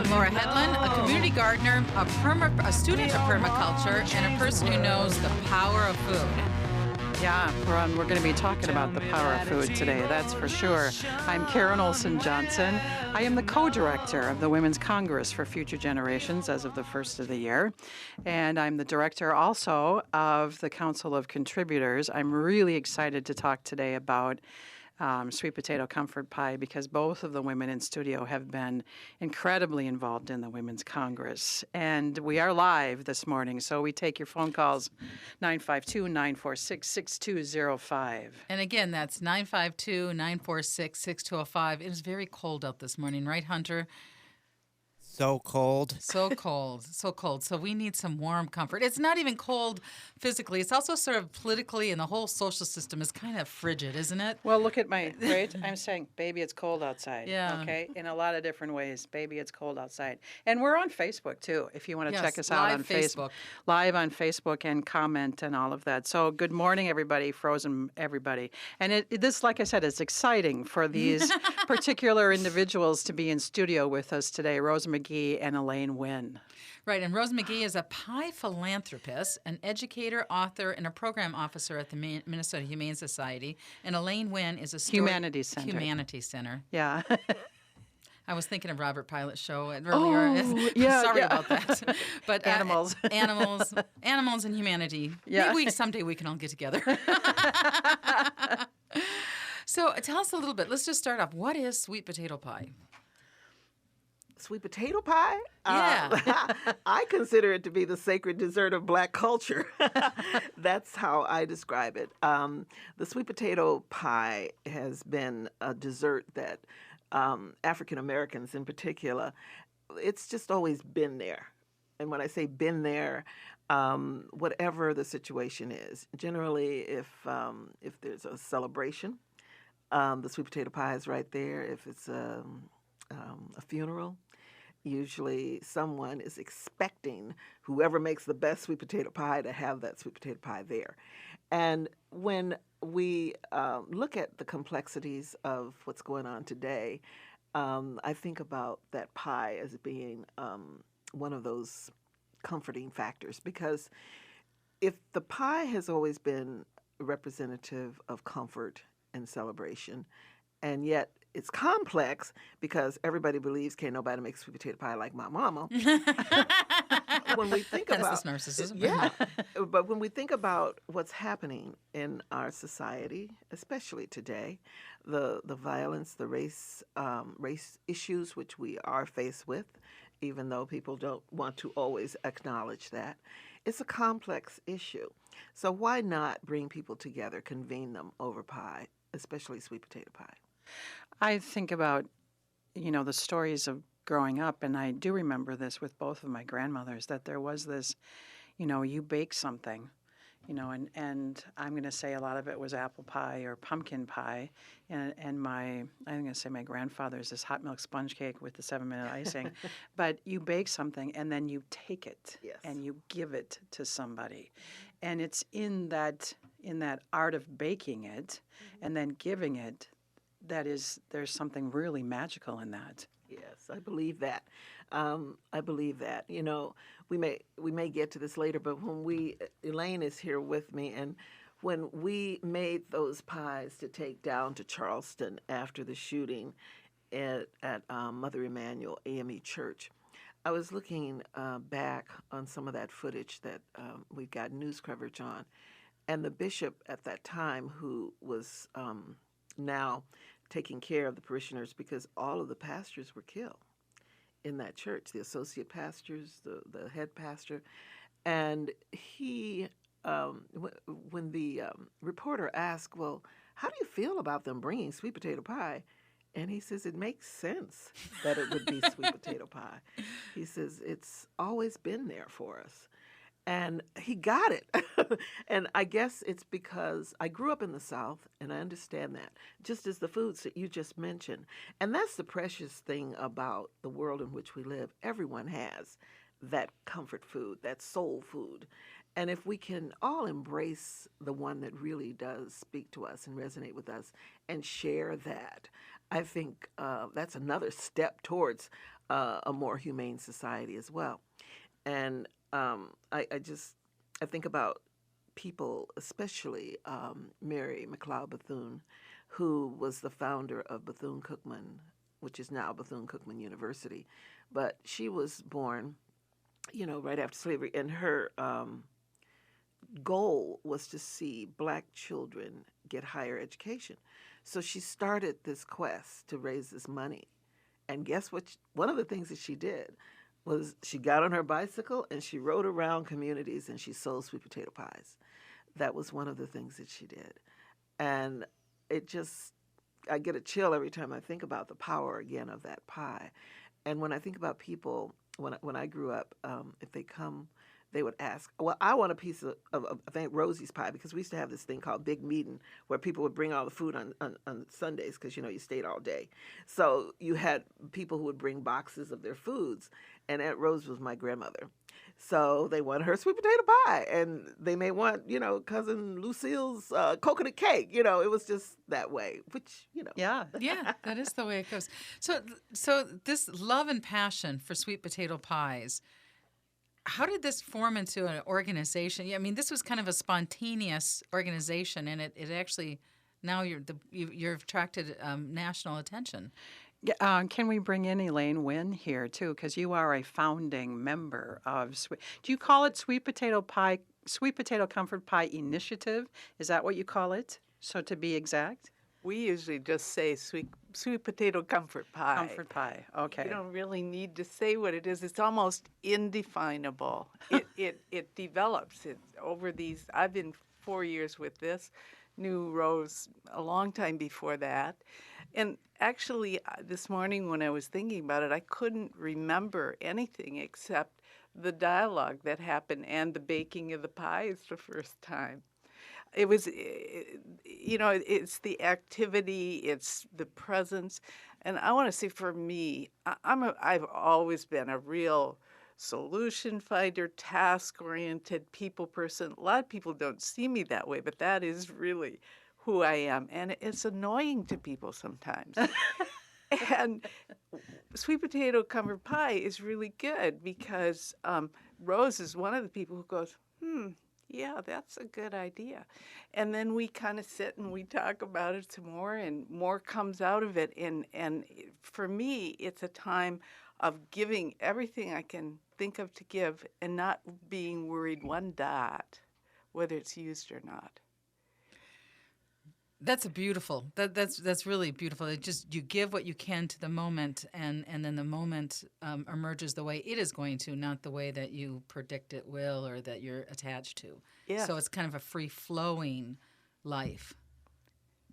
I'm Laura Hedlund, a community gardener, a student of permaculture, and a person who knows the power of food. Yeah, we're going to be talking about the power of food today, that's for sure. I'm Karen Olson Johnson. I am the co-director of the Women's Congress for Future Generations as of the first of the year. And I'm the director also of the Council of Contributors. I'm really excited to talk today about sweet potato comfort pie because both of the women in studio have been incredibly involved in the Women's Congress. And we are live this morning, so we take your phone calls 952-946-6205. And again, that's 952-946-6205. It is very cold out this morning, right, Hunter? So cold. So cold, so cold. So we need some warm comfort. It's not even cold physically. It's also sort of politically, and the whole social system is kind of frigid, isn't it? Well, look at my, right? I'm saying, baby, it's cold outside. Yeah. Okay? In a lot of different ways. Baby, it's cold outside. And we're on Facebook, too, if you want to check us out on Facebook. Live on Facebook and comment and all of that. So good morning, everybody, frozen everybody. And this, like I said, is exciting for these particular individuals to be in studio with us today, Rose McGee and Elaine Wynn. Right, and Rose McGee is a pie philanthropist, an educator, author, and a program officer at the Minnesota Humane Society. And Elaine Wynn is a Humanities Center. Humanities Center. Yeah. I was thinking of Robert Pilot's show earlier. Sorry about that. But animals, animals, and humanity. Yeah. Maybe someday we can all get together. So tell us a little bit. Let's just start off. What is sweet potato pie? Sweet potato pie? Yeah. I consider it to be the sacred dessert of Black culture. That's how I describe it. The sweet potato pie has been a dessert that African Americans in particular, it's just always been there. And when I say been there, whatever the situation is, generally if there's a celebration, the sweet potato pie is right there. If it's a funeral, usually someone is expecting whoever makes the best sweet potato pie to have that sweet potato pie there. And when we look at the complexities of what's going on today, I think about that pie as being one of those comforting factors, because if the pie has always been representative of comfort and celebration, and yet it's complex because everybody believes can't nobody make sweet potato pie like my mama. When we think about that's narcissism. Yeah, but when we think about what's happening in our society, especially today, the violence, the race issues which we are faced with, even though people don't want to always acknowledge that, it's a complex issue. So why not bring people together, convene them over pie, especially sweet potato pie? I think about, the stories of growing up, and I do remember this with both of my grandmothers, that there was this, you bake something, and I'm going to say a lot of it was apple pie or pumpkin pie, and I'm going to say my grandfather's this hot milk sponge cake with the 7-minute icing, but you bake something and then you take it and you give it to somebody, and it's in that art of baking it and then giving it. There's something really magical in that. Yes, I believe that. I believe that. We may get to this later, but Elaine is here with me, and when we made those pies to take down to Charleston after the shooting at Mother Emanuel AME Church, I was looking back on some of that footage that we got news coverage on, and the bishop at that time, who was now taking care of the parishioners, because all of the pastors were killed in that church, the associate pastors, the head pastor. And he, when the reporter asked, well, how do you feel about them bringing sweet potato pie? And he says, it makes sense that it would be sweet potato pie. He says, it's always been there for us. And he got it. And I guess it's because I grew up in the South, and I understand that, just as the foods that you just mentioned. And that's the precious thing about the world in which we live. Everyone has that comfort food, that soul food. And if we can all embrace the one that really does speak to us and resonate with us and share that, I think that's another step towards a more humane society as well. And I think about people, especially Mary McLeod Bethune, who was the founder of Bethune-Cookman, which is now Bethune-Cookman University. But she was born, right after slavery, and her goal was to see black children get higher education. So she started this quest to raise this money. And guess what? One of the things that she did was she got on her bicycle and she rode around communities and she sold sweet potato pies. That was one of the things that she did. And I get a chill every time I think about the power again of that pie. And when I think about people, when I grew up, if they come, they would ask, well, I want a piece of I think, Rosie's pie, because we used to have this thing called Big Meeting where people would bring all the food on Sundays because, you stayed all day. So you had people who would bring boxes of their foods, and Aunt Rose was my grandmother. So they wanted her sweet potato pie, and they may want, Cousin Lucille's coconut cake. It was just that way, which, Yeah. Yeah, that is the way it goes. So this love and passion for sweet potato pies, how did this form into an organization? I mean, this was kind of a spontaneous organization, and it actually now you've attracted national attention. Yeah, can we bring in Elaine Wynn here too? Because you are a founding member of Do you call it Sweet Potato Comfort Pie Initiative? Is that what you call it? So to be exact, We usually just say sweet potato comfort pie. comfort pie. Okay. You don't really need to say what it is. It's almost indefinable. It develops. Over these. I've been 4 years with this. Knew Rose a long time before that. And actually, this morning when I was thinking about it, I couldn't remember anything except the dialogue that happened and the baking of the pies the first time. It was, it's the activity, it's the presence. And I want to say for me, I've always been a real solution finder, task-oriented people person. A lot of people don't see me that way, but that is really who I am. And it's annoying to people sometimes. And sweet potato comfort pie is really good because Rose is one of the people who goes, yeah, that's a good idea. And then we kind of sit and we talk about it some more, and more comes out of it. And for me, it's a time of giving everything I can think of to give and not being worried one dot whether it's used or not. That's beautiful. That's really beautiful. It just, you give what you can to the moment, and then the moment emerges the way it is going to, not the way that you predict it will or that you're attached to. Yes. So it's kind of a free-flowing life.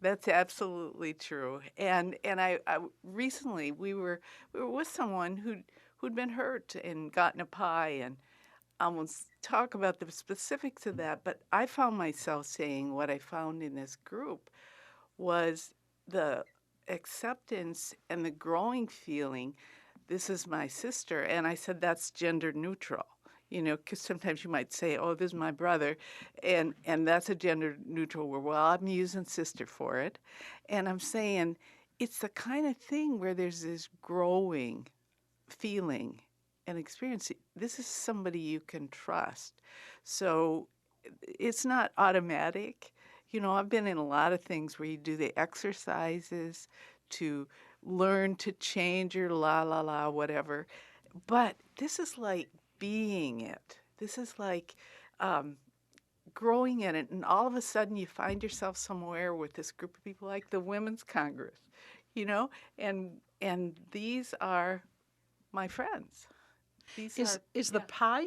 That's absolutely true. And I recently we were with someone who'd been hurt and gotten a pie, and I won't talk about the specifics of that, but I found myself saying what I found in this group was the acceptance and the growing feeling, this is my sister. And I said, that's gender neutral, because sometimes you might say, oh, this is my brother. And that's a gender neutral word. Well, I'm using sister for it. And I'm saying it's the kind of thing where there's this growing feeling and experience. This is somebody you can trust. So it's not automatic. I've been in a lot of things where you do the exercises to learn to change your la, whatever. But this is like being it. This is like growing in it. And all of a sudden you find yourself somewhere with this group of people like the Women's Congress, and these are my friends. Is the pie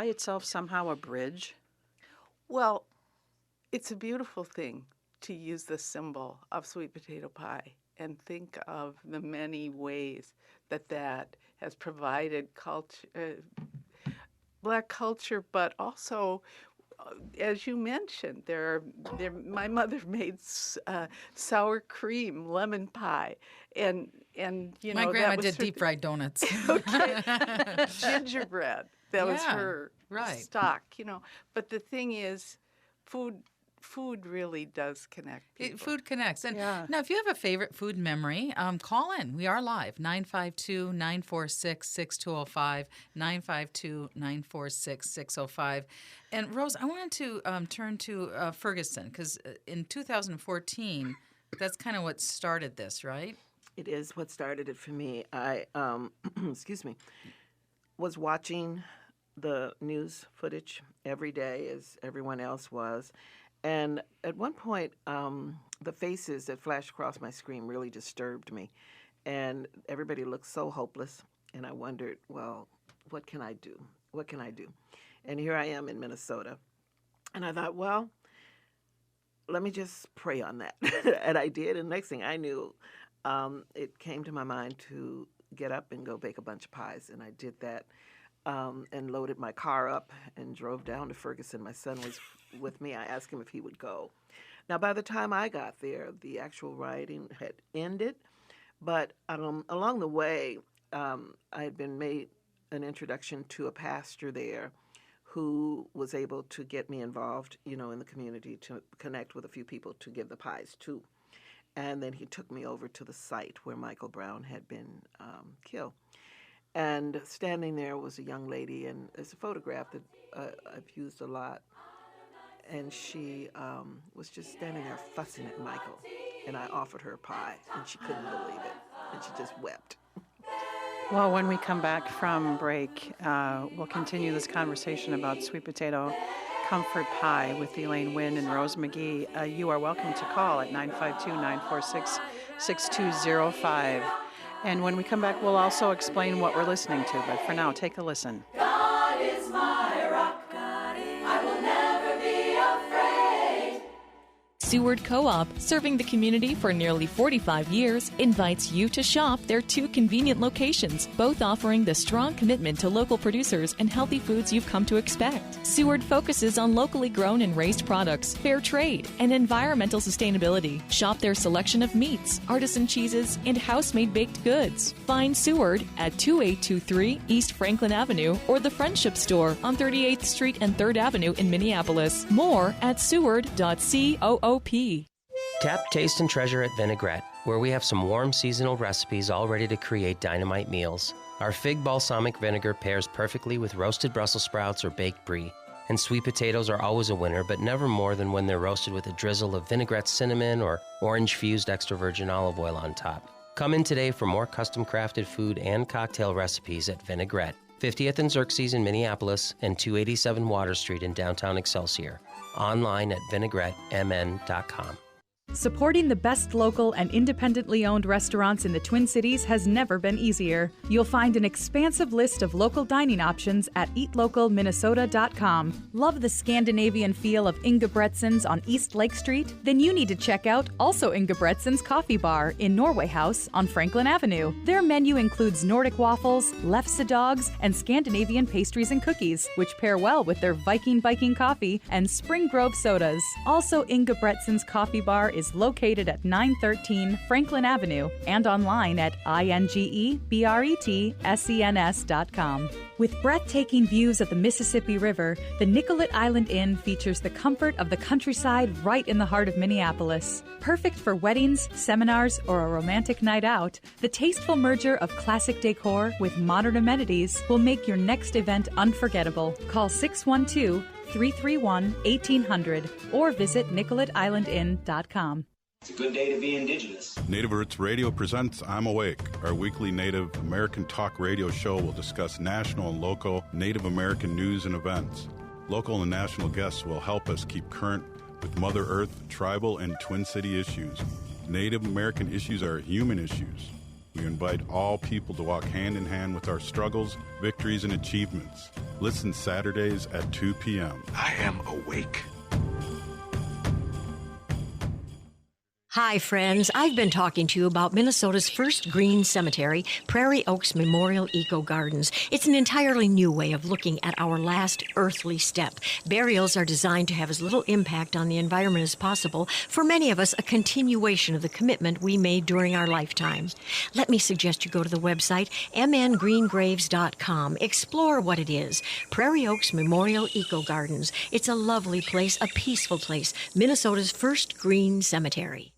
itself somehow a bridge? Well, it's a beautiful thing to use the symbol of sweet potato pie and think of the many ways that has provided culture, Black culture, but also, as you mentioned, my mother made sour cream lemon pie, and My grandma did deep fried donuts. Okay. Gingerbread. That was Yeah, her right. stock, But the thing is, food food really does connect people. Food connects. And Yeah. now, if you have a favorite food memory, call in. We are live, 952-946-6205, 952-946-605. And, Rose, I wanted to turn to Ferguson, because in 2014, that's kind of what started this, right? It is what started it for me. I, excuse me, was watching the news footage every day as everyone else was. And at one point, the faces that flashed across my screen really disturbed me. And everybody looked so hopeless. And I wondered, well, what can I do? What can I do? And here I am in Minnesota. And I thought, well, let me just pray on that. And I did. And next thing I knew, it came to my mind to get up and go bake a bunch of pies. And I did that. And loaded my car up and drove down to Ferguson. My son was with me. I asked him if he would go. Now, by the time I got there, the actual rioting had ended. But along the way, I had been made an introduction to a pastor there who was able to get me involved, in the community, to connect with a few people to give the pies to. And then he took me over to the site where Michael Brown had been killed. And standing there was a young lady, and it's a photograph that I've used a lot. And she was just standing there fussing at Michael. And I offered her a pie, and she couldn't believe it. And she just wept. Well, when we come back from break, we'll continue this conversation about sweet potato comfort pie with Elaine Wynn and Rose McGee. You are welcome to call at 952-946-6205. And when we come back, we'll also explain what we're listening to. But for now, take a listen. God is my rock. I will never be afraid. Seward Co-op, serving the community for nearly 45 years, invites you to shop their two convenient locations, both offering the strong commitment to local producers and healthy foods you've come to expect. Seward focuses on locally grown and raised products, fair trade, and environmental sustainability. Shop their selection of meats, artisan cheeses, and house-made baked goods. Find Seward at 2823 East Franklin Avenue or the Friendship Store on 38th Street and 3rd Avenue in Minneapolis. More at seward.coop. Tap, taste, and treasure at Vinaigrette, where we have some warm seasonal recipes all ready to create dynamite meals. Our fig balsamic vinegar pairs perfectly with roasted Brussels sprouts or baked brie. And sweet potatoes are always a winner, but never more than when they're roasted with a drizzle of vinaigrette cinnamon or orange-fused extra virgin olive oil on top. Come in today for more custom-crafted food and cocktail recipes at Vinaigrette, 50th and Xerxes in Minneapolis and 287 Water Street in downtown Excelsior. Online at vinaigrettemn.com. Supporting the best local and independently owned restaurants in the Twin Cities has never been easier. You'll find an expansive list of local dining options at eatlocalminnesota.com. Love the Scandinavian feel of Inga Brettson's on East Lake Street? Then you need to check out also Inga Brettson's Coffee Bar in Norway House on Franklin Avenue. Their menu includes Nordic waffles, lefse dogs, and Scandinavian pastries and cookies, which pair well with their Viking coffee and Spring Grove sodas. Also, Inga Brettson's Coffee Bar is located at 913 Franklin Avenue and online at ingebrettssens.com. With breathtaking views of the Mississippi River, the Nicollet Island Inn features the comfort of the countryside right in the heart of Minneapolis. Perfect for weddings, seminars, or a romantic night out, the tasteful merger of classic decor with modern amenities will make your next event unforgettable. Call 612-331-1800 or visit NicolletIslandInn.com. It's a good day to be Indigenous. Native Roots Radio presents I'm Awake. Our weekly Native American talk radio show will discuss national and local Native American news and events. Local and national guests will help us keep current with Mother Earth, tribal, and Twin City issues. Native American issues are human issues. We invite all people to walk hand in hand with our struggles, victories, and achievements. Listen Saturdays at 2 p.m. I am awake. Hi, friends. I've been talking to you about Minnesota's first green cemetery, Prairie Oaks Memorial Eco Gardens. It's an entirely new way of looking at our last earthly step. Burials are designed to have as little impact on the environment as possible. For many of us, a continuation of the commitment we made during our lifetime. Let me suggest you go to the website mngreengraves.com. Explore what it is. Prairie Oaks Memorial Eco Gardens. It's a lovely place, a peaceful place. Minnesota's first green cemetery.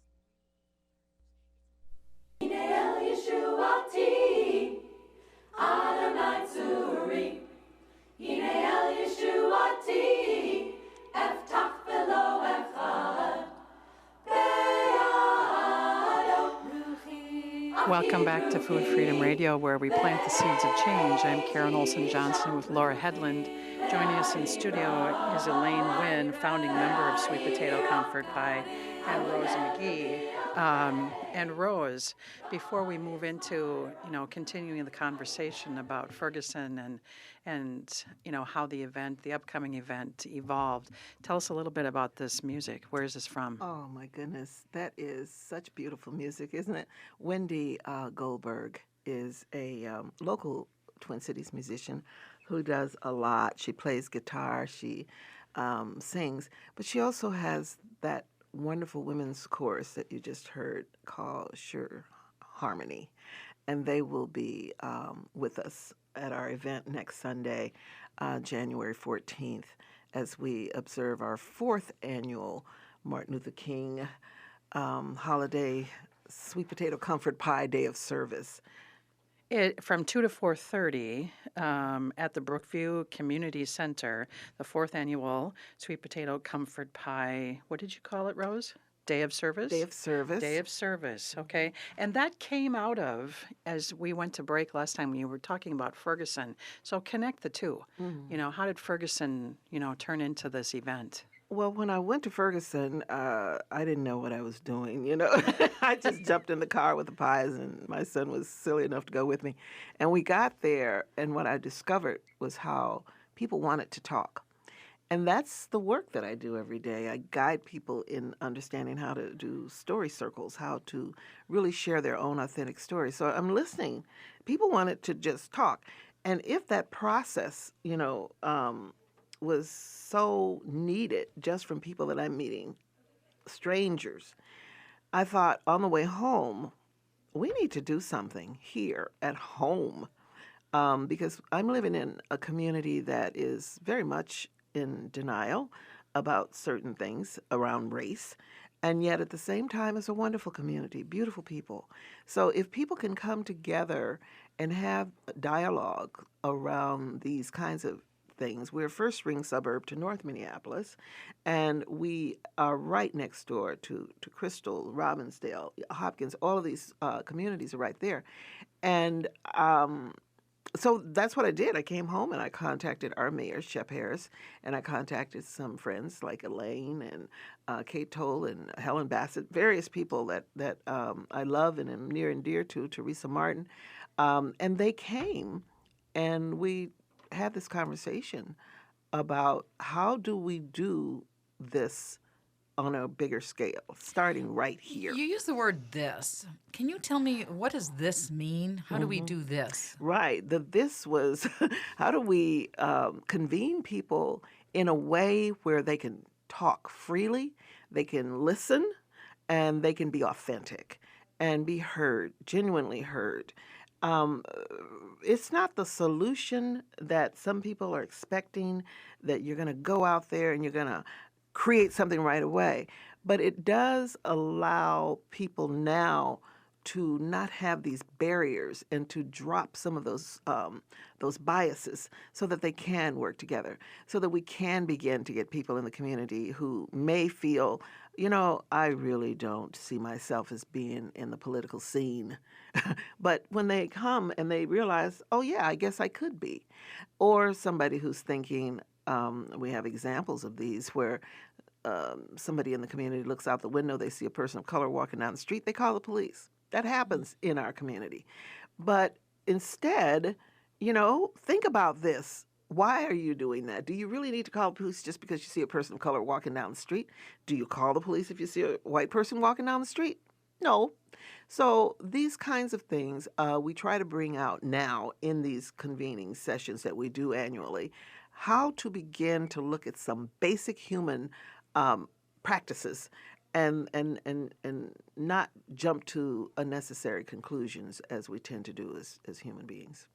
Welcome back to Food Freedom Radio, where we plant the seeds of change. I'm Karen Olson Johnson with Laura Headland. Joining us in studio is Elaine Wynn, founding member of Sweet Potato Comfort Pie, and Rose McGee. And Rose, before we move into, continuing the conversation about Ferguson and how the upcoming event evolved, tell us a little bit about this music. Where is this from? Oh, my goodness. That is such beautiful music, isn't it? Wendy Goldberg is a local Twin Cities musician who does a lot. She plays guitar, she sings, but she also has that wonderful women's chorus that you just heard called Sure Harmony. And they will be with us at our event next Sunday, January 14th, as we observe our 4th annual Martin Luther King holiday Sweet Potato Comfort Pie Day of Service. From 2 to 4:30 at the Brookview Community Center, the 4th annual Sweet Potato Comfort Pie, what did you call it, Rose? Day of Service? Day of Service. Day of Service, okay. And that came out of, as we went to break last time, you were talking about Ferguson. So connect the two. Mm-hmm. How did Ferguson, turn into this event? Well, when I went to Ferguson, I didn't know what I was doing, I just jumped in the car with the pies, and my son was silly enough to go with me. And we got there, and what I discovered was how people wanted to talk. And that's the work that I do every day. I guide people in understanding how to do story circles, how to really share their own authentic stories. So I'm listening. People wanted to just talk. And if that process, was so needed just from people that I'm meeting, strangers, I thought on the way home, we need to do something here at home because I'm living in a community that is very much in denial about certain things around race, and yet at the same time it's a wonderful community, beautiful people. So if people can come together and have dialogue around these kinds of things. We're a first ring suburb to North Minneapolis, and we are right next door to Crystal, Robbinsdale, Hopkins. All of these communities are right there. And so that's what I did. I came home and I contacted our mayor, Shep Harris, and I contacted some friends like Elaine and Kate Toll and Helen Bassett, various people that I love and am near and dear to, Teresa Martin. And they came, and we had this conversation about how do we do this on a bigger scale, starting right here. You use the word this. Can you tell me, what does this mean? How do we do this? Right. This was, how do we convene people in a way where they can talk freely, they can listen, and they can be authentic and be heard, genuinely heard. It's not the solution that some people are expecting, that you're going to go out there and you're going to create something right away. But it does allow people now to not have these barriers and to drop some of those biases so that they can work together, so that we can begin to get people in the community who may feel, I really don't see myself as being in the political scene. But when they come and they realize, oh, yeah, I guess I could be. Or somebody who's thinking, we have examples of these where somebody in the community looks out the window, they see a person of color walking down the street, they call the police. That happens in our community. But instead, think about this. Why are you doing that? Do you really need to call the police just because you see a person of color walking down the street? Do you call the police if you see a white person walking down the street? No. So these kinds of things we try to bring out now in these convening sessions that we do annually, how to begin to look at some basic human practices and not jump to unnecessary conclusions as we tend to do as human beings.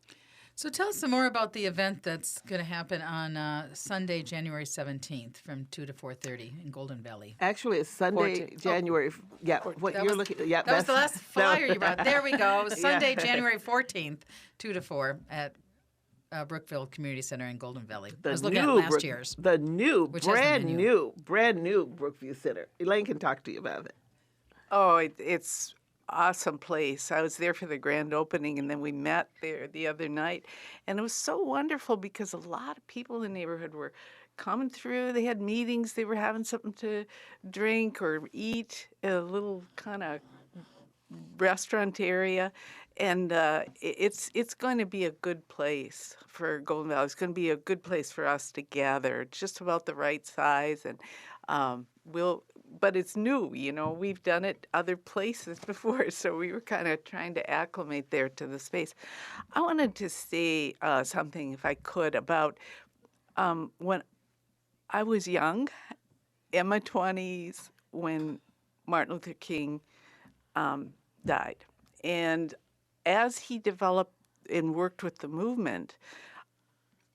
So tell us some more about the event that's going to happen on Sunday, January 17th from 2 to 4:30 in Golden Valley. Actually, it's Sunday, 14th. Yeah, what That you're was- looking. Yeah, That was the that's- last flyer you brought. There we go. Sunday, Yeah. January 14th, 2 to 4 at Brookville Community Center in Golden Valley. I The was looking at last year's. The new, which hasn't brand been new Brookview Center. Elaine can talk to you about it. Oh, it's awesome place. I was there for the grand opening, and then we met there the other night, and it was so wonderful because a lot of people in the neighborhood were coming through. They had meetings. They were having something to drink or eat, a little kind of restaurant area, and it's going to be a good place for Golden Valley. It's going to be a good place for us to gather. It's just about the right size, and but it's new, we've done it other places before, so we were kind of trying to acclimate there to the space. I wanted to say something, if I could, about when I was young, in my 20s, when Martin Luther King died. And as he developed and worked with the movement,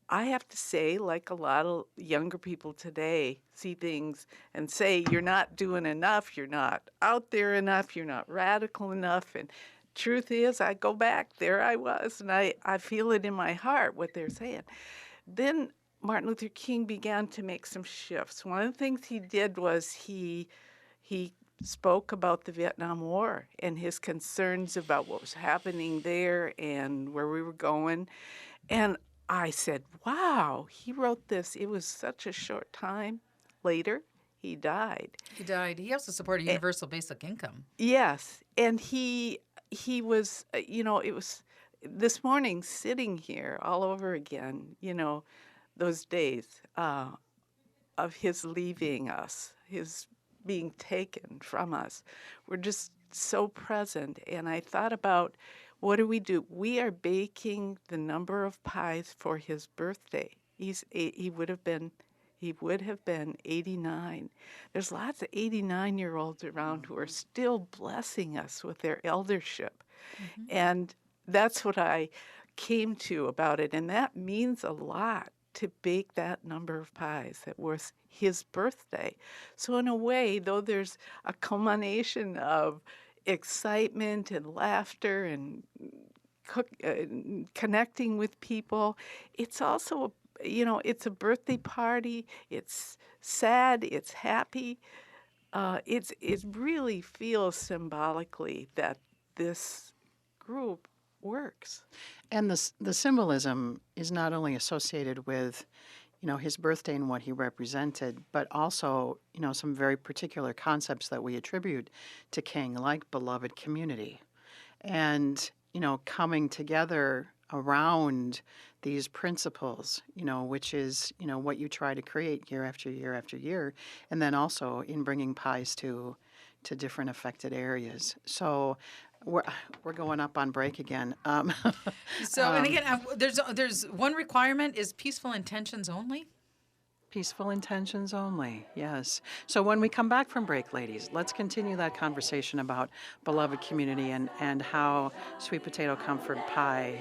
I have to say, like a lot of younger people today, see things and say, you're not doing enough, you're not out there enough, you're not radical enough. And truth is, I go back, there I was, and I feel it in my heart, what they're saying. Then Martin Luther King began to make some shifts. One of the things he did was he spoke about the Vietnam War and his concerns about what was happening there and where we were going. And I said, wow, he wrote this. It was such a short time later, he died. He died. He also supported universal basic income. Yes. And he was, it was this morning sitting here all over again, those days of his leaving us, his being taken from us. We're just so present. And I thought about, what do? We are baking the number of pies for his birthday. He would have been 89. There's lots of 89-year-olds around who are still blessing us with their eldership. Mm-hmm. And that's what I came to about it. And that means a lot, to bake that number of pies. It was his birthday. So in a way, though there's a culmination of excitement and laughter and connecting with people, it's also, it's a birthday party. It's sad. It's happy. It really feels symbolically that this group works. And the symbolism is not only associated with, his birthday and what he represented, but also, some very particular concepts that we attribute to King, like beloved community. And, coming together around these principles, which is, what you try to create year after year after year, and then also in bringing pies to different affected areas. So we're going up on break again. And again, there's one requirement is peaceful intentions only. Peaceful intentions only, yes. So when we come back from break, ladies, let's continue that conversation about beloved community and how sweet potato comfort pie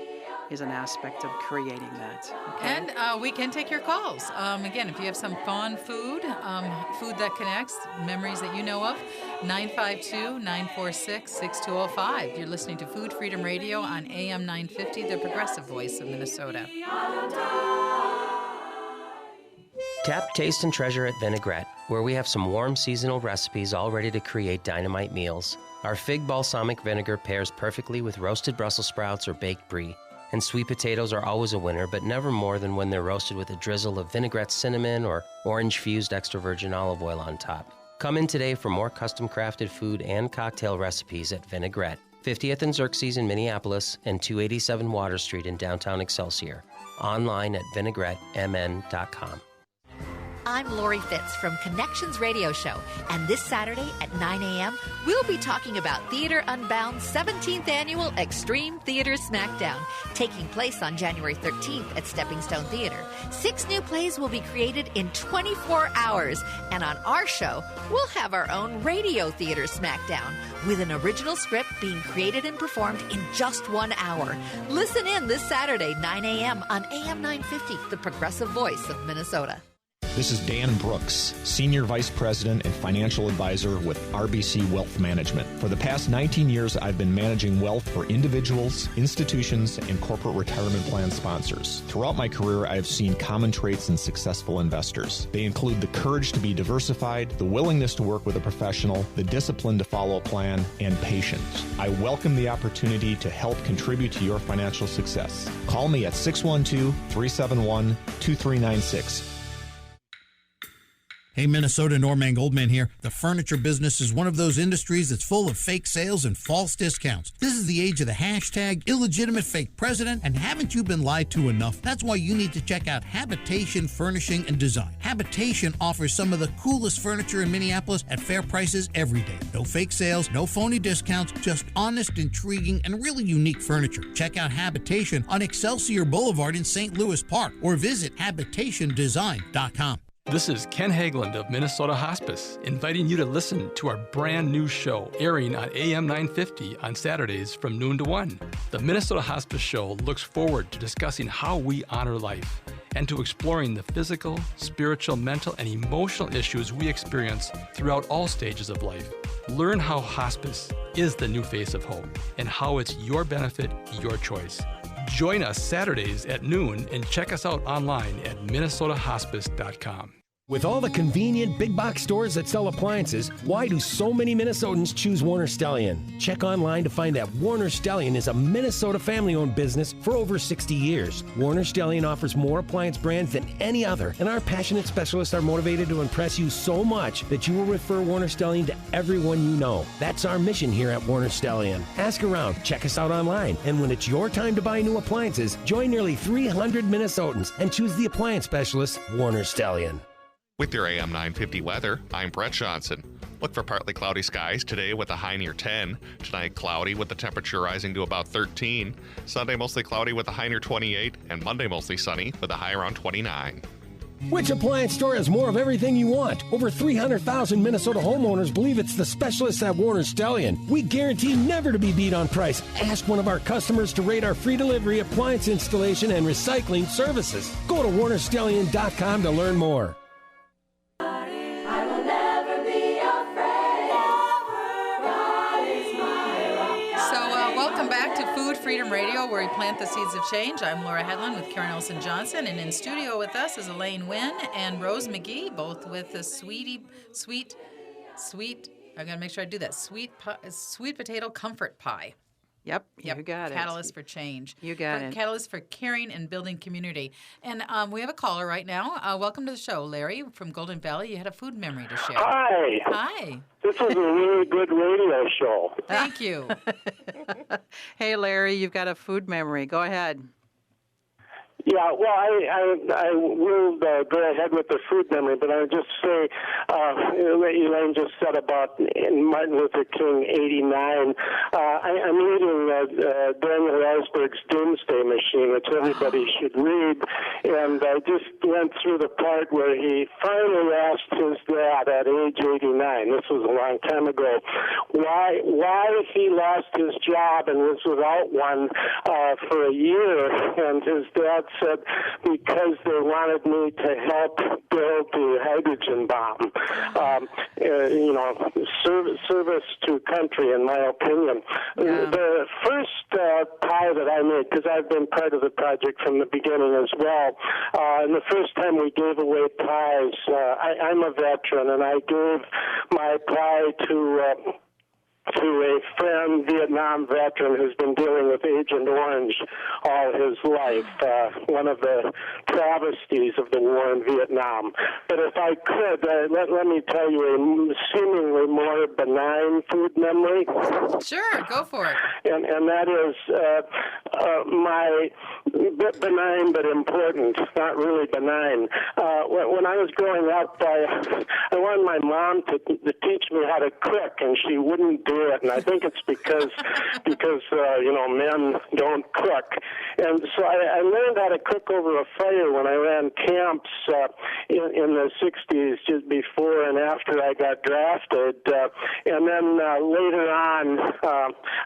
is an aspect of creating that. Okay? And we can take your calls. Again, if you have some fun food that connects, memories that you know of, 952-946-6205. You're listening to Food Freedom Radio on AM 950, the progressive voice of Minnesota. Tap, taste, and treasure at Vinaigrette, where we have some warm seasonal recipes all ready to create dynamite meals. Our fig balsamic vinegar pairs perfectly with roasted Brussels sprouts or baked brie. And sweet potatoes are always a winner, but never more than when they're roasted with a drizzle of vinaigrette cinnamon or orange-fused extra virgin olive oil on top. Come in today for more custom-crafted food and cocktail recipes at Vinaigrette, 50th and Xerxes in Minneapolis and 287 Water Street in downtown Excelsior. online at vinaigrettemn.com. I'm Lori Fitz from Connections Radio Show, and this Saturday at 9 a.m., we'll be talking about Theater Unbound's 17th Annual Extreme Theater Smackdown, taking place on January 13th at Stepping Stone Theater. 6 new plays will be created in 24 hours, and on our show, we'll have our own Radio Theater Smackdown, with an original script being created and performed in just 1 hour. Listen in this Saturday, 9 a.m. on AM 950, the progressive voice of Minnesota. This is Dan Brooks, Senior Vice President and Financial Advisor with RBC Wealth Management. For the past 19 years, I've been managing wealth for individuals, institutions, and corporate retirement plan sponsors. Throughout my career, I have seen common traits in successful investors. They include the courage to be diversified, the willingness to work with a professional, the discipline to follow a plan, and patience. I welcome the opportunity to help contribute to your financial success. Call me at 612-371-2396. Hey, Minnesota, Norman Goldman here. The furniture business is one of those industries that's full of fake sales and false discounts. This is the age of the hashtag illegitimate fake president, and haven't you been lied to enough? That's why you need to check out Habitation Furnishing and Design. Habitation offers some of the coolest furniture in Minneapolis at fair prices every day. No fake sales, no phony discounts, just honest, intriguing, and really unique furniture. Check out Habitation on Excelsior Boulevard in St. Louis Park or visit habitationdesign.com. This is Ken Hageland of Minnesota Hospice, inviting you to listen to our brand new show airing on AM 950 on Saturdays from noon to 1. The Minnesota Hospice Show looks forward to discussing how we honor life and to exploring the physical, spiritual, mental, and emotional issues we experience throughout all stages of life. Learn how hospice is the new face of hope and how it's your benefit, your choice. Join us Saturdays at noon and check us out online at minnesotahospice.com. With all the convenient big box stores that sell appliances, why do so many Minnesotans choose Warner Stellian? Check online to find that Warner Stellian is a Minnesota family-owned business for over 60 years. Warner Stellian offers more appliance brands than any other, and our passionate specialists are motivated to impress you so much that you will refer Warner Stellian to everyone you know. That's our mission here at Warner Stellian. Ask around, check us out online, and when it's your time to buy new appliances, join nearly 300 Minnesotans and choose the appliance specialist, Warner Stellian. With your AM 950 weather, I'm Brett Johnson. Look for partly cloudy skies today with a high near 10. Tonight, cloudy with the temperature rising to about 13. Sunday, mostly cloudy with a high near 28. And Monday, mostly sunny with a high around 29. Which appliance store has more of everything you want? Over 300,000 Minnesota homeowners believe it's the specialists at Warner Stellian. We guarantee never to be beat on price. Ask one of our customers to rate our free delivery, appliance installation, and recycling services. Go to warnerstellian.com to learn more. Food Freedom Radio, where we plant the seeds of change. I'm Laura Hedlund with Karen Olson Johnson, and in studio with us is Elaine Wynn and Rose McGee, both with the sweet. I gotta make sure I do that. Sweet potato comfort pie. Yep, you got it. Catalyst for change. You got it. Catalyst for caring and building community. And we have a caller right now. Welcome to the show, Larry from Golden Valley. You had a food memory to share. Hi. Hi. This is a really good radio show. Thank you. Hey, Larry, you've got a food memory. Go ahead. Yeah, well, I will go ahead with the food memory, but I'll just say, Elaine just said about Martin Luther King, 89. I'm reading Daniel Ellsberg's Doomsday Machine, which everybody should read, and I just went through the part where he finally asked his dad at age 89, this was a long time ago, why he lost his job and was without one for a year, and his dad said, because they wanted me to help build the hydrogen bomb. Service to country, in my opinion. Yeah. The first pie that I made, because I've been part of the project from the beginning as well, and the first time we gave away pies, I'm a veteran, and I gave my pie to to a friend, Vietnam veteran, who's been dealing with Agent Orange all his life, one of the travesties of the war in Vietnam. But if I could, let me tell you a seemingly more benign food memory. Sure, go for it. And that is my bit benign but important, not really benign. When I was growing up, I wanted my mom to teach me how to cook, and she wouldn't do it. And I think it's because men don't cook. And so I learned how to cook over a fire when I ran camps in the 60s, just before and after I got drafted. And then later on,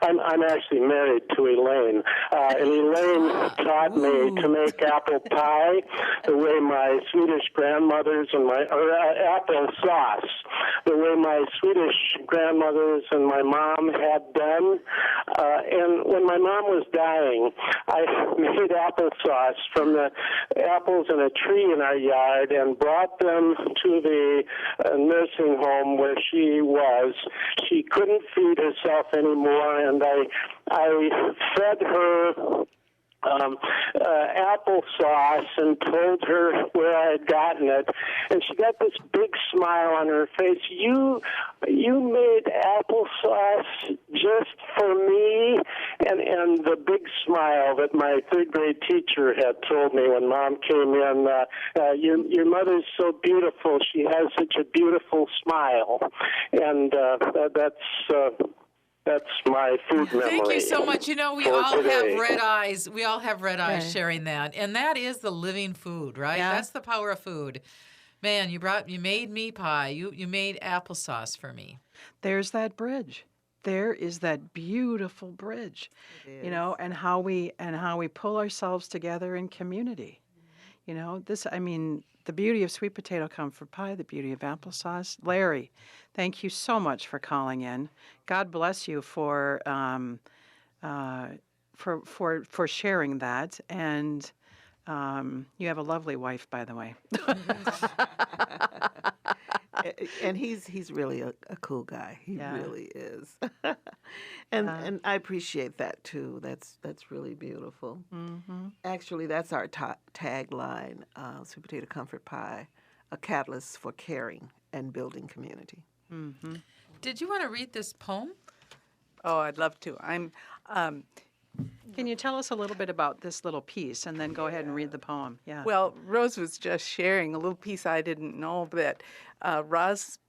I'm actually married to Elaine. And Elaine taught me to make apple pie the way my Swedish grandmothers and apple sauce, the way my Swedish grandmothers and my mom had done. And when my mom was dying, I made applesauce from the apples in a tree in our yard and brought them to the nursing home where she was. She couldn't feed herself anymore, and I fed her applesauce and told her where I had gotten it, and she got this big smile on her face. You made applesauce just for me, and the big smile that my third grade teacher had told me when Mom came in. Your mother's so beautiful. She has such a beautiful smile, and that's my food memory. Thank you so much. We all have red eyes. We all have red eyes sharing that. And that is the living food, right? Yeah. That's the power of food. Man, you made me pie. You made applesauce for me. There's that bridge. There is that beautiful bridge. And how we pull ourselves together in community. The beauty of sweet potato comfort pie, the beauty of applesauce. Larry, thank you so much for calling in. God bless you for sharing that, and you have a lovely wife, by the way. And he's really a cool guy. He really is. And I appreciate that too. That's really beautiful. Mm-hmm. Actually, that's our tagline, Sweet Potato Comfort Pie, a catalyst for caring and building community. Mm-hmm. Did you want to read this poem? Oh, I'd love to. Can you tell us a little bit about this little piece, and then go ahead and read the poem? Yeah. Well, Rose was just sharing a little piece I didn't know, that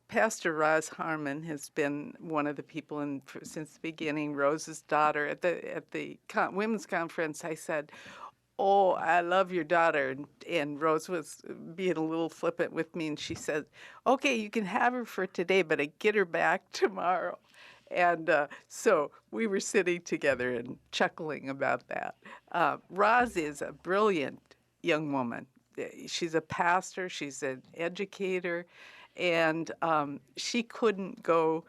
Pastor Roz Harmon has been one of the people since the beginning. Rose's daughter at the women's conference. I said, "Oh, I love your daughter," and Rose was being a little flippant with me, and she said, "Okay, you can have her for today, but I get her back tomorrow." And so we were sitting together and chuckling about that. Roz is a brilliant young woman. She's a pastor. She's an educator. And she couldn't go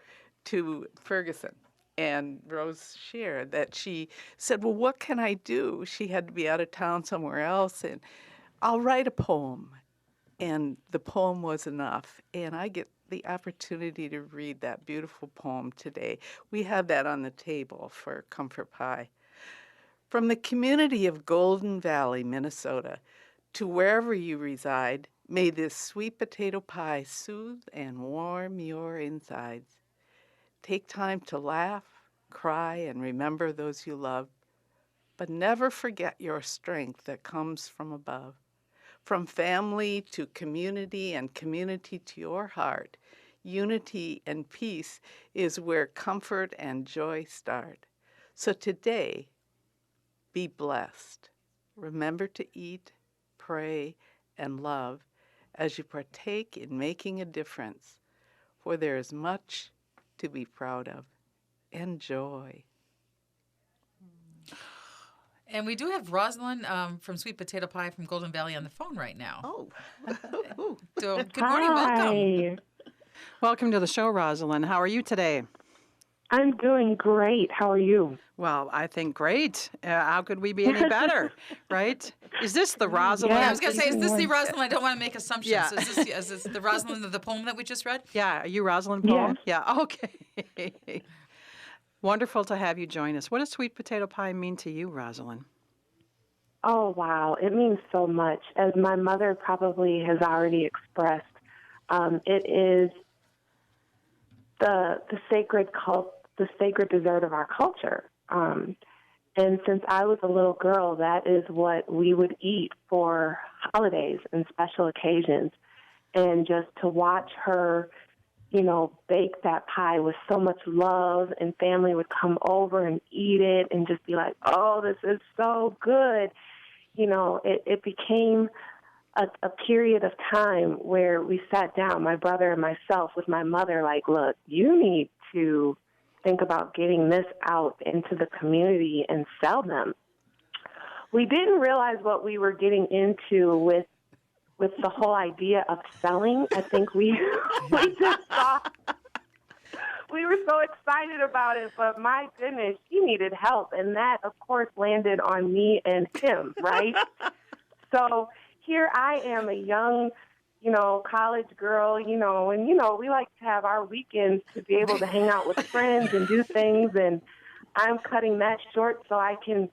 to Ferguson. And Rose shared that she said, "Well, what can I do?" She had to be out of town somewhere else. And I'll write a poem. And the poem was enough. And I get the opportunity to read that beautiful poem today. We have that on the table for Comfort Pie. From the community of Golden Valley, Minnesota, to wherever you reside, may this sweet potato pie soothe and warm your insides. Take time to laugh, cry, and remember those you love, but never forget your strength that comes from above. From family to community and community to your heart, unity and peace is where comfort and joy start. So today, be blessed. Remember to eat, pray, and love as you partake in making a difference, for there is much to be proud of. Enjoy. And we do have Rosalind from Sweet Potato Pie from Golden Valley on the phone right now. Oh. So, good morning. Welcome. Welcome to the show, Rosalind. How are you today? I'm doing great. How are you? Well, I think great. How could we be any better, right? Is this the Rosalind? Yeah, I was going to say, is this the Rosalind? I don't want to make assumptions. Yeah. Is this the Rosalind of the poem that we just read? Yeah. Are you Rosalind poem? Yes. Yeah. Okay. Wonderful to have you join us. What does sweet potato pie mean to you, Rosalind? Oh, wow. It means so much. As my mother probably has already expressed, it is the sacred dessert of our culture. And since I was a little girl, that is what we would eat for holidays and special occasions. And just to watch her, bake that pie with so much love, and family would come over and eat it and just be like, oh, this is so good. It became a period of time where we sat down, my brother and myself, with my mother, like, look, you need to think about getting this out into the community and sell them. We didn't realize what we were getting into with the whole idea of selling. I think we just thought we were so excited about it, but my goodness, he needed help, and that, of course, landed on me and him, right? So here I am, a young, college girl, and, we like to have our weekends to be able to hang out with friends and do things, and I'm cutting that short so I can,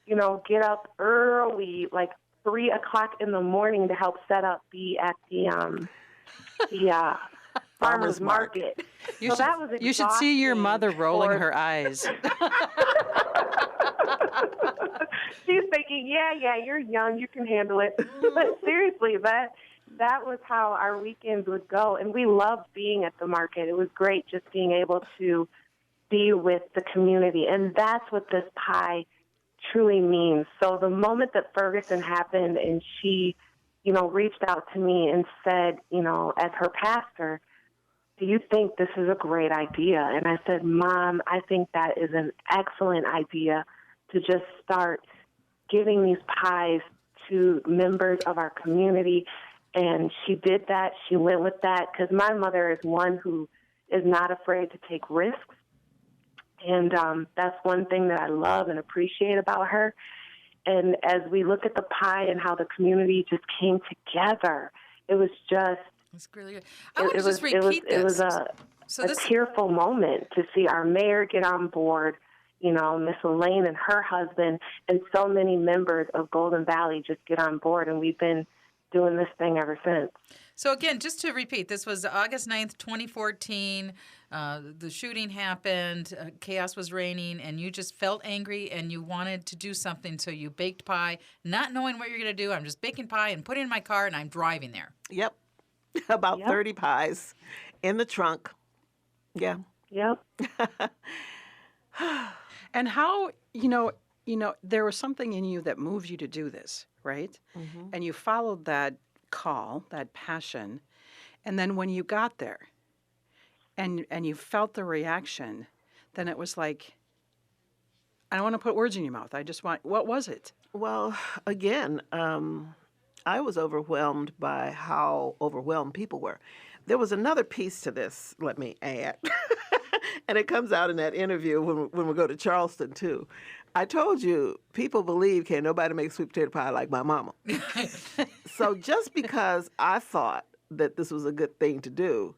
get up early, like 3 o'clock in the morning to help set up at the farmer's market. You that was exhausting. You should see your mother rolling her eyes. She's thinking, yeah, you're young, you can handle it. But seriously, that was how our weekends would go, and we loved being at the market. It was great just being able to be with the community, and that's what this pie truly means. So the moment that Ferguson happened and she, reached out to me and said, as her pastor, do you think this is a great idea? And I said, Mom, I think that is an excellent idea to just start giving these pies to members of our community. And she did that. She went with that because my mother is one who is not afraid to take risks. And that's one thing that I love and appreciate about her. And as we look at the pie and how the community just came together, it was just... It's really good. I want to just repeat this. It was a tearful moment to see our mayor get on board, Miss Elaine and her husband, and so many members of Golden Valley just get on board, and we've been doing this thing ever since. So again, just to repeat, this was August 9th, 2014. The shooting happened, chaos was reigning, and you just felt angry and you wanted to do something, so you baked pie, not knowing what you're going to do. I'm just baking pie and putting it in my car, and I'm driving there. Yep. About 30 pies in the trunk. Yeah. Yep. And how, there was something in you that moved you to do this, right? Mm-hmm. And you followed that call, that passion. And then when you got there and you felt the reaction, then it was like, I don't want to put words in your mouth. What was it? Well, again, I was overwhelmed by how overwhelmed people were. There was another piece to this, let me add. And it comes out in that interview when we go to Charleston, too. I told you, people believe can't nobody make sweet potato pie like my mama. So just because I thought that this was a good thing to do,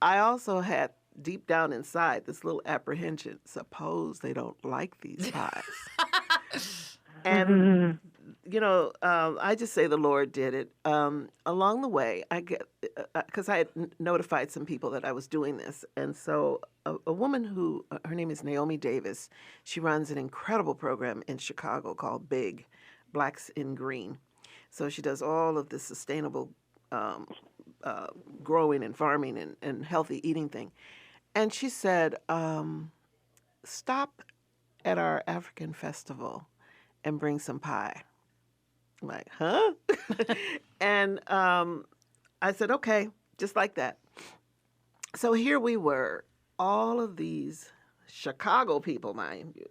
I also had deep down inside this little apprehension. Suppose they don't like these pies. And, I just say the Lord did it. Along the way, because I had notified some people that I was doing this. And so a woman who, her name is Naomi Davis, she runs an incredible program in Chicago called BIG, Blacks in Green. So she does all of this sustainable growing and farming and healthy eating thing. And she said, stop at our African festival and bring some pie. I'm like, huh? And I said, okay, just like that. So here we were, all of these Chicago people, mind you,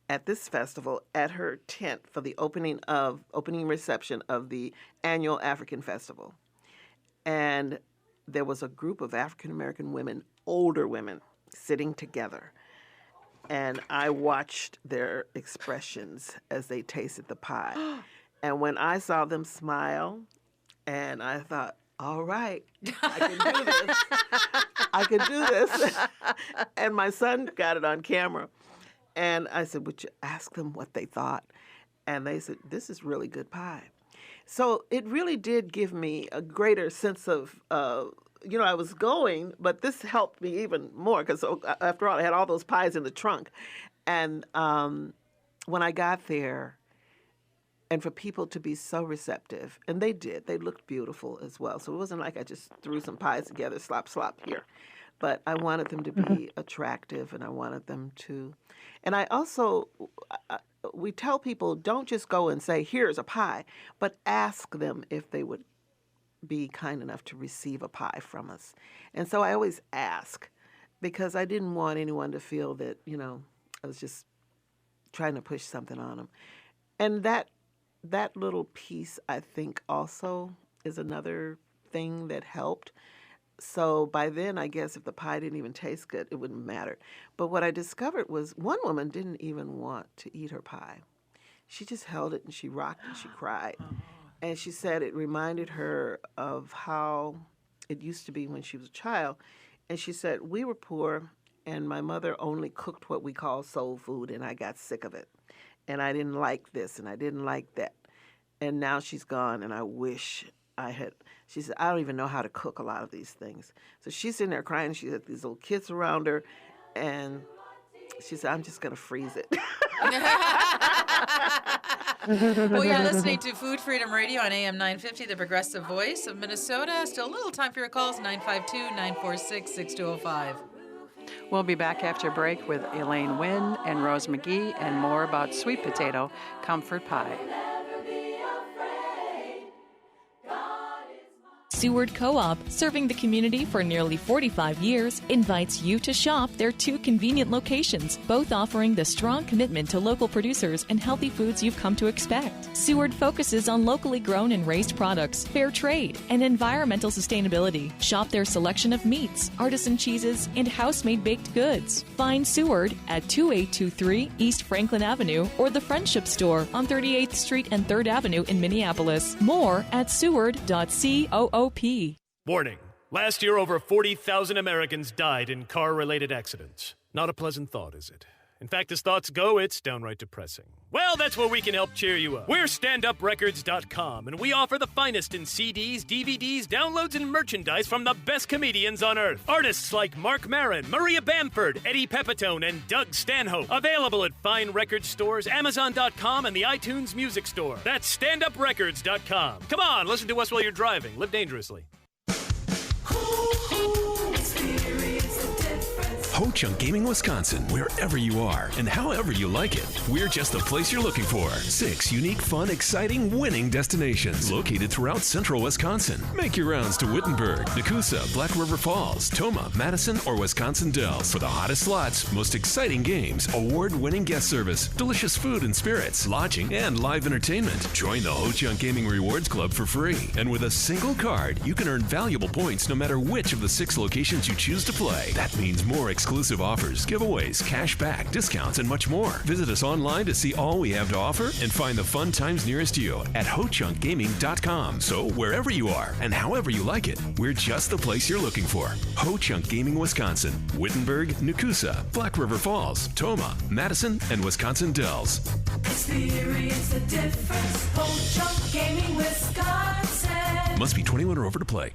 at this festival at her tent for the opening reception of the annual African Festival. And there was a group of African-American women, older women, sitting together. And I watched their expressions as they tasted the pie. And when I saw them smile, and I thought, all right, I can do this. I can do this. And my son got it on camera. And I said, would you ask them what they thought? And they said, this is really good pie. So it really did give me a greater sense of, I was going, but this helped me even more because after all, I had all those pies in the trunk. And when I got there, and for people to be so receptive, and they did, they looked beautiful as well. So it wasn't like I just threw some pies together, slop here. But I wanted them to be attractive, and I wanted them to, and I also, we tell people, don't just go and say, here's a pie, but ask them if they would be kind enough to receive a pie from us. And so I always ask, because I didn't want anyone to feel that, I was just trying to push something on them. And that little piece, I think, also is another thing that helped. So by then, I guess if the pie didn't even taste good, it wouldn't matter. But what I discovered was one woman didn't even want to eat her pie. She just held it and she rocked and she cried. And she said it reminded her of how it used to be when she was a child. And she said, we were poor and my mother only cooked what we call soul food and I got sick of it. And I didn't like this and I didn't like that. And now she's gone and I wish I had. She said, I don't even know how to cook a lot of these things. So she's sitting there crying. She had these little kids around her. And she said, I'm just going to freeze it. Well, you're listening to Food Freedom Radio on AM 950, the progressive voice of Minnesota. Still a little time for your calls, 952-946-6205. We'll be back after break with Elaine Wynn and Rose McGee and more about sweet potato comfort pie. Seward Co-op, serving the community for nearly 45 years, invites you to shop their 2 convenient locations, both offering the strong commitment to local producers and healthy foods you've come to expect. Seward focuses on locally grown and raised products, fair trade, and environmental sustainability. Shop their selection of meats, artisan cheeses, and house-made baked goods. Find Seward at 2823 East Franklin Avenue or the Friendship Store on 38th Street and 3rd Avenue in Minneapolis. More at seward.coop. Warning. Last year, over 40,000 Americans died in car-related accidents. Not a pleasant thought, is it? In fact, as thoughts go, it's downright depressing. Well, that's where we can help cheer you up. We're StandUpRecords.com, and we offer the finest in CDs, DVDs, downloads, and merchandise from the best comedians on earth. Artists like Mark Maron, Maria Bamford, Eddie Pepitone, and Doug Stanhope. Available at fine record stores, Amazon.com, and the iTunes Music Store. That's StandUpRecords.com. Come on, listen to us while you're driving. Live dangerously. Ho Chunk Gaming Wisconsin, wherever you are and however you like it, we're just the place you're looking for. 6 unique, fun, exciting, winning destinations located throughout central Wisconsin. Make your rounds to Wittenberg, Nakusa, Black River Falls, Toma, Madison, or Wisconsin Dells for the hottest slots, most exciting games, award-winning guest service, delicious food and spirits, lodging, and live entertainment. Join the Ho Chunk Gaming Rewards Club for free. And with a single card, you can earn valuable points no matter which of the 6 locations you choose to play. That means more exclusive offers, giveaways, cash back, discounts, and much more. Visit us online to see all we have to offer and find the fun times nearest you at HoChunkGaming.com. So wherever you are and however you like it, we're just the place you're looking for. Ho Chunk Gaming Wisconsin, Wittenberg, Nakusa, Black River Falls, Toma, Madison, and Wisconsin Dells. Experience the difference. Ho Chunk Gaming Wisconsin. Must be 21 or over to play.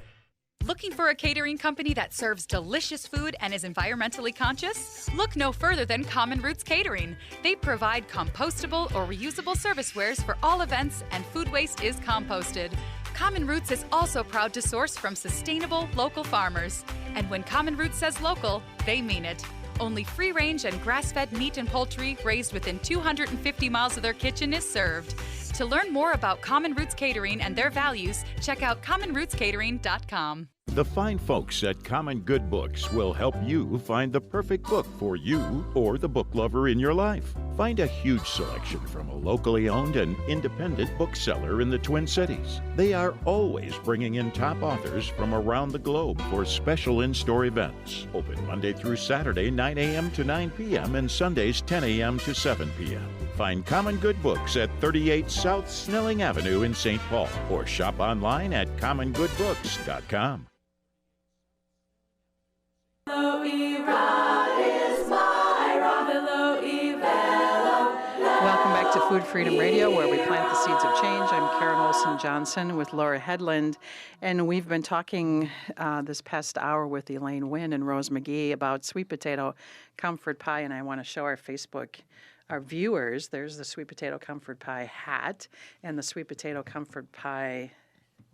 Looking for a catering company that serves delicious food and is environmentally conscious? Look no further than Common Roots Catering. They provide compostable or reusable servicewares for all events, and food waste is composted. Common Roots is also proud to source from sustainable, local farmers. And when Common Roots says local, they mean it. Only free-range and grass-fed meat and poultry raised within 250 miles of their kitchen is served. To learn more about Common Roots Catering and their values, check out commonrootscatering.com. The fine folks at Common Good Books will help you find the perfect book for you or the book lover in your life. Find a huge selection from a locally owned and independent bookseller in the Twin Cities. They are always bringing in top authors from around the globe for special in-store events. Open Monday through Saturday, 9 a.m. to 9 p.m. and Sundays, 10 a.m. to 7 p.m. Find Common Good Books at 38 South Snelling Avenue in St. Paul or shop online at commongoodbooks.com. Hello, Iran is my rock. Hello, Welcome back to Food Freedom Radio, where we plant the seeds of change. I'm Karen Olson Johnson with Laura Headland, and we've been talking this past hour with Elaine Wynn and Rose McGee about sweet potato comfort pie, and I want to show our viewers, there's the sweet potato comfort pie hat and the sweet potato comfort pie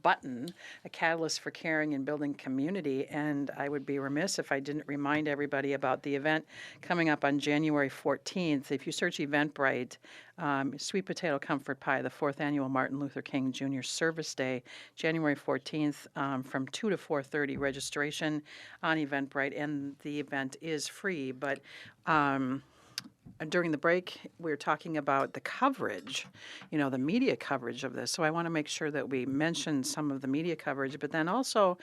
button, a catalyst for caring and building community. And I would be remiss if I didn't remind everybody about the event coming up on January 14th. If you search Eventbrite, Sweet Potato Comfort Pie, the 4th Annual Martin Luther King Jr. Service Day, January 14th from 2 to 4:30 registration on Eventbrite, and the event is free. But during the break, we were talking about the coverage, the media coverage of this. So I want to make sure that we mention some of the media coverage, but then also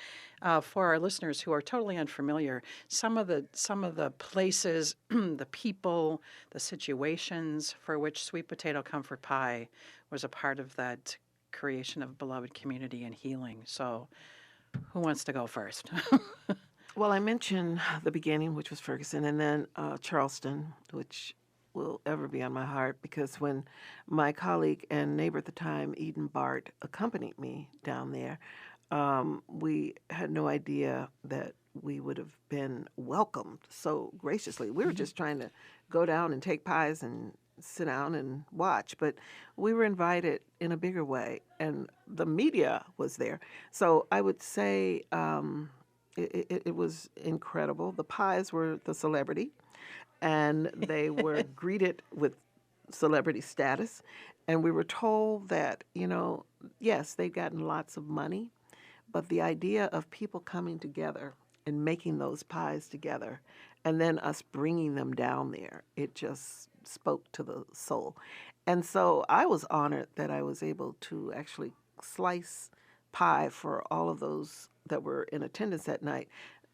for our listeners who are totally unfamiliar, some of the places, the people, the situations for which Sweet Potato Comfort Pie was a part of that creation of beloved community and healing. So who wants to go first? Well, I mentioned the beginning, which was Ferguson, and then Charleston, which will ever be on my heart, because when my colleague and neighbor at the time, Eden Bart, accompanied me down there, we had no idea that we would have been welcomed so graciously. We were just trying to go down and take pies and sit down and watch, but we were invited in a bigger way, and the media was there. So I would say it was incredible. The pies were the celebrity, and they were greeted with celebrity status. And we were told that, yes, they'd gotten lots of money, but the idea of people coming together and making those pies together and then us bringing them down there, it just spoke to the soul. And so I was honored that I was able to actually slice pie for all of those that were in attendance that night.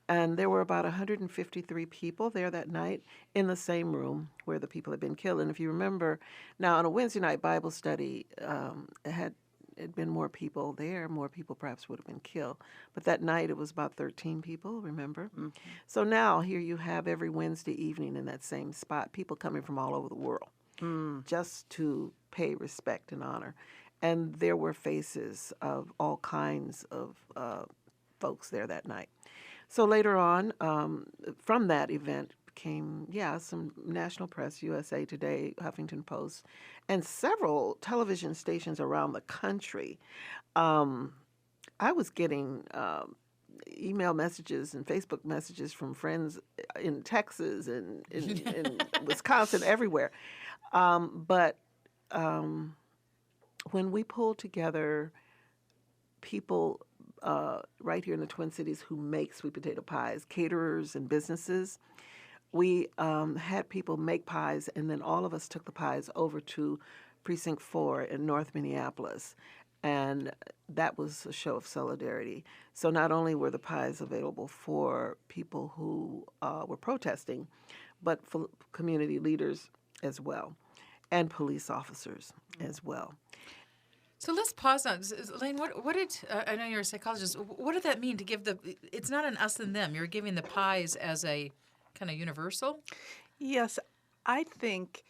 And there were about 153 people there that night in the same room where the people had been killed. And if you remember, now on a Wednesday night Bible study, it had been more people there, more people perhaps would have been killed. But that night it was about 13 people, remember? Mm-hmm. So now here you have every Wednesday evening in that same spot, people coming from all over the world just to pay respect and honor. And there were faces of all kinds of folks there that night. So later on, from that event came, some national press, USA Today, Huffington Post, and several television stations around the country. I was getting email messages and Facebook messages from friends in Texas and in Wisconsin, everywhere. But when we pulled together people right here in the Twin Cities who make sweet potato pies, caterers and businesses, we had people make pies, and then all of us took the pies over to Precinct 4 in North Minneapolis, and that was a show of solidarity. So not only were the pies available for people who were protesting, but for community leaders as well, and police officers as well. So let's pause on, Elaine, what did, I know you're a psychologist, what did that mean to give it's not an us and them, you're giving the pies as a kind of universal? Yes, I think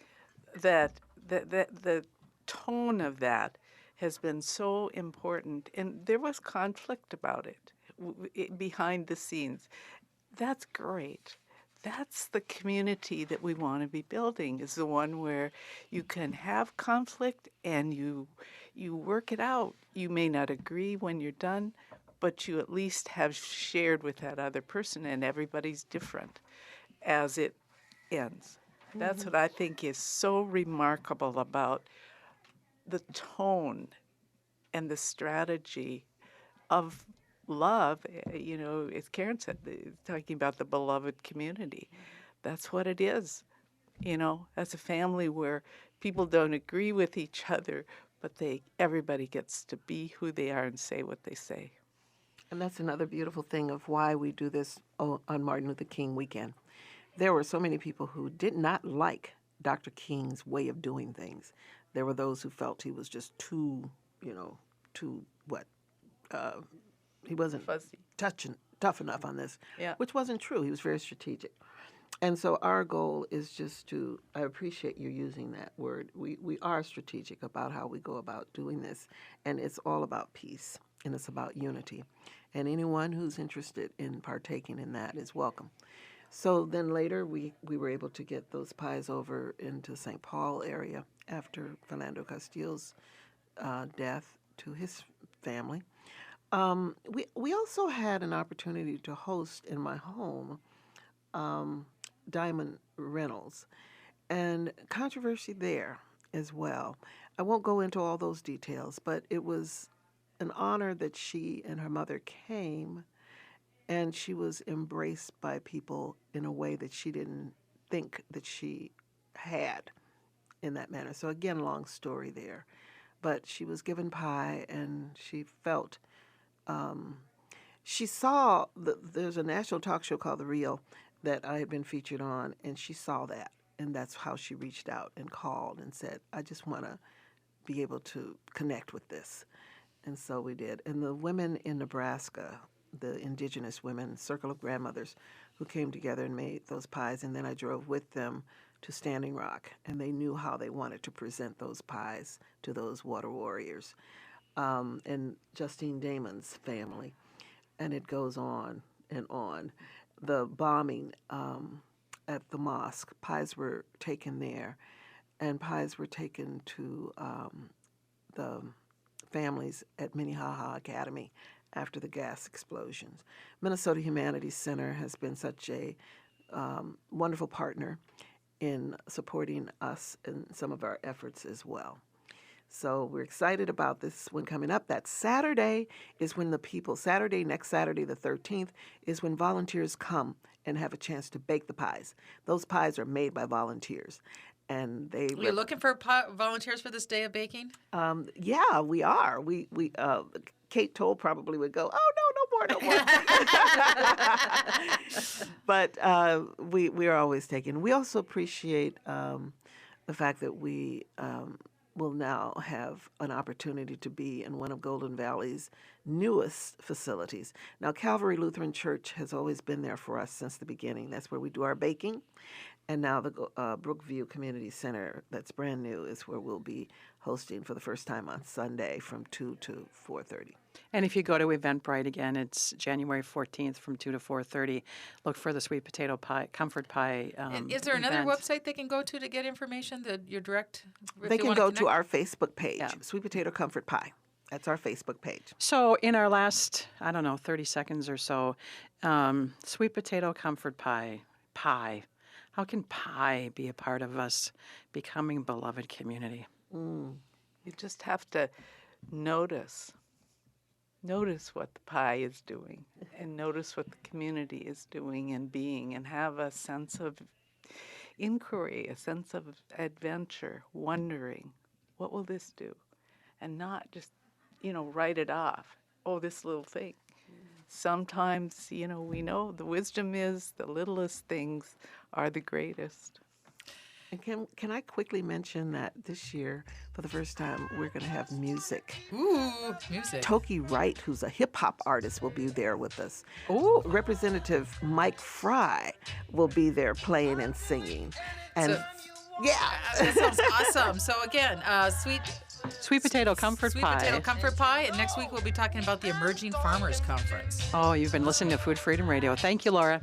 that the tone of that has been so important, and there was conflict about it behind the scenes. That's great. That's the community that we want to be building, is the one where you can have conflict and you work it out. You may not agree when you're done, but you at least have shared with that other person, and everybody's different as it ends. Mm-hmm. That's what I think is so remarkable about the tone and the strategy of love, as Karen said, talking about the beloved community. That's what it is. That's a family where people don't agree with each other, but everybody gets to be who they are and say what they say. And that's another beautiful thing of why we do this on Martin Luther King weekend. There were so many people who did not like Dr. King's way of doing things. There were those who felt he was just too, he wasn't fuzzy, tough enough on this, Yeah. which wasn't true. He was very strategic. And so our goal is just to, I appreciate you using that word. We are strategic about how we go about doing this, and it's all about peace, and it's about unity. And anyone who's interested in partaking in that is welcome. So then later we were able to get those pies over into St. Paul area after Philando Castile's death to his family. We also had an opportunity to host in my home Diamond Reynolds, and controversy there as well. I won't go into all those details, but it was an honor that she and her mother came, and she was embraced by people in a way that she didn't think that she had in that manner. So again, long story there. But she was given pie, and she felt, she saw, there's a national talk show called The Real that I had been featured on, and she saw that. And that's how she reached out and called and said, I just want to be able to connect with this. And so we did. And the women in Nebraska, the indigenous women, Circle of Grandmothers, who came together and made those pies, and then I drove with them to Standing Rock, and they knew how they wanted to present those pies to those water warriors. And Justine Damon's family, and it goes on and on. The bombing at the mosque, pies were taken there, and pies were taken to the families at Minnehaha Academy after the gas explosions. Minnesota Humanities Center has been such a wonderful partner in supporting us in some of our efforts as well. So we're excited about this one coming up. That Saturday is when next Saturday the 13th, is when volunteers come and have a chance to bake the pies. Those pies are made by volunteers. And You're looking for volunteers for this day of baking? Yeah, we are. We Kate Toll probably would go, oh, no more. But we are always taking. We also appreciate the fact that we will now have an opportunity to be in one of Golden Valley's newest facilities. Now, Calvary Lutheran Church has always been there for us since the beginning. That's where we do our baking. And now the Brookview Community Center, that's brand new, is where we'll be hosting for the first time on Sunday from 2 to 4:30. And if you go to Eventbrite again, it's January 14th from 2 to 4:30. Look for the sweet potato pie, comfort pie. And is there another website they can go to get information? Your direct? They can go to our Facebook page, Sweet Potato Comfort Pie. That's our Facebook page. So in our last, 30 seconds or so, sweet potato comfort pie. How can pie be a part of us becoming beloved community? You just have to notice what the pie is doing, and notice what the community is doing and being, and have a sense of inquiry, a sense of adventure, wondering, what will this do? And not just, write it off. Oh, this little thing. Sometimes, we know the wisdom is the littlest things are the greatest. And can I quickly mention that this year, for the first time, we're going to have music. Ooh, music. Toki Wright, who's a hip-hop artist, will be there with us. Ooh. Representative Mike Fry will be there playing and singing. And that sounds awesome. So again, Sweet potato comfort pie. Sweet potato comfort pie. And next week we'll be talking about the Emerging Farmers Conference. Oh, you've been listening to Food Freedom Radio. Thank you, Laura.